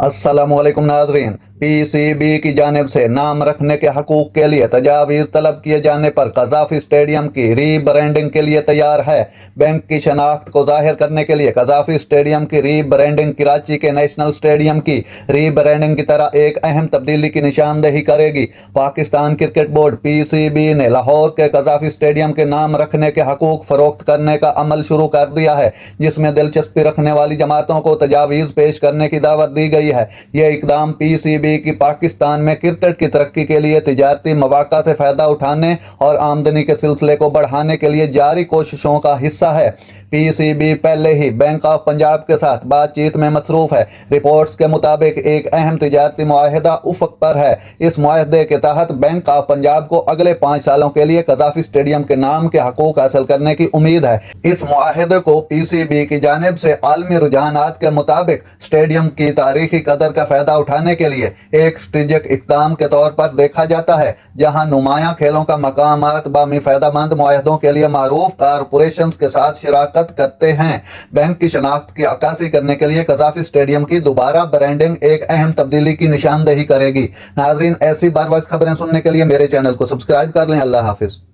अस्सलाम वालेकुम नाज़रीन। पीसीबी की जानिब से नाम रखने के हकूक के लिए तजावीज़ तलब किए जाने पर कज़ाफ़ी स्टेडियम की रीब्रांडिंग के लिए तैयार है। बैंक की शनाख्त को जाहिर करने के लिए कज़ाफ़ी स्टेडियम की रीब्रांडिंग कराची के नेशनल स्टेडियम की रीब्रांडिंग की तरह एक अहम तब्दीली की निशानदेही करेगी। पाकिस्तान क्रिकेट बोर्ड पीसीबी ने लाहौर के कज़ाफ़ी स्टेडियम के नाम रखने के हकूक फ़रोख्त करने का अमल शुरू कर दिया है, जिसमें दिलचस्पी रखने वाली जमातों को तजावीज़ पेश करने की दावत दी गई है। यह इकदाम पीसीबी की पाकिस्तान में क्रिकेट की तरक्की के लिए तिजारती मौक़ा से फ़ायदा उठाने और आमदनी के सिलसिले को बढ़ाने के लिए जारी कोशिशों का हिस्सा है। पीसीबी पहले ही बैंक ऑफ पंजाब के साथ बातचीत में मसरूफ़ है। रिपोर्ट्स के मुताबिक एक अहम तिजारती मुआहिदा उफ़क़ पर है। इस मुआहदे के तहत बैंक ऑफ पंजाब को अगले 5 सालों के लिए कज़ाफ़ी स्टेडियम के नाम के हकूक हासिल करने की उम्मीद है। इस मुआहदे को पीसीबी की जानिब से आलमी रुझानात के मुताबिक स्टेडियम की तारीखी कदर का फ़ायदा उठाने के लिए एक स्ट्रेटेजिक इक़दाम के तौर पर देखा जाता है, जहाँ नुमायां खेलों का मकामात बामी फ़ायदेमंद मुआहदों के लिए मारूफ कारपोरेशन के साथ शिराकत करते हैं। बैंक की शनाख्त की अक्कासी करने के लिए कज़ाफ़ी स्टेडियम की दोबारा ब्रांडिंग एक अहम तब्दीली की निशानदेही करेगी। नाज़रीन, ऐसी बार वक्त खबरें सुनने के लिए मेरे चैनल को सब्सक्राइब कर लें। अल्लाह हाफिज़।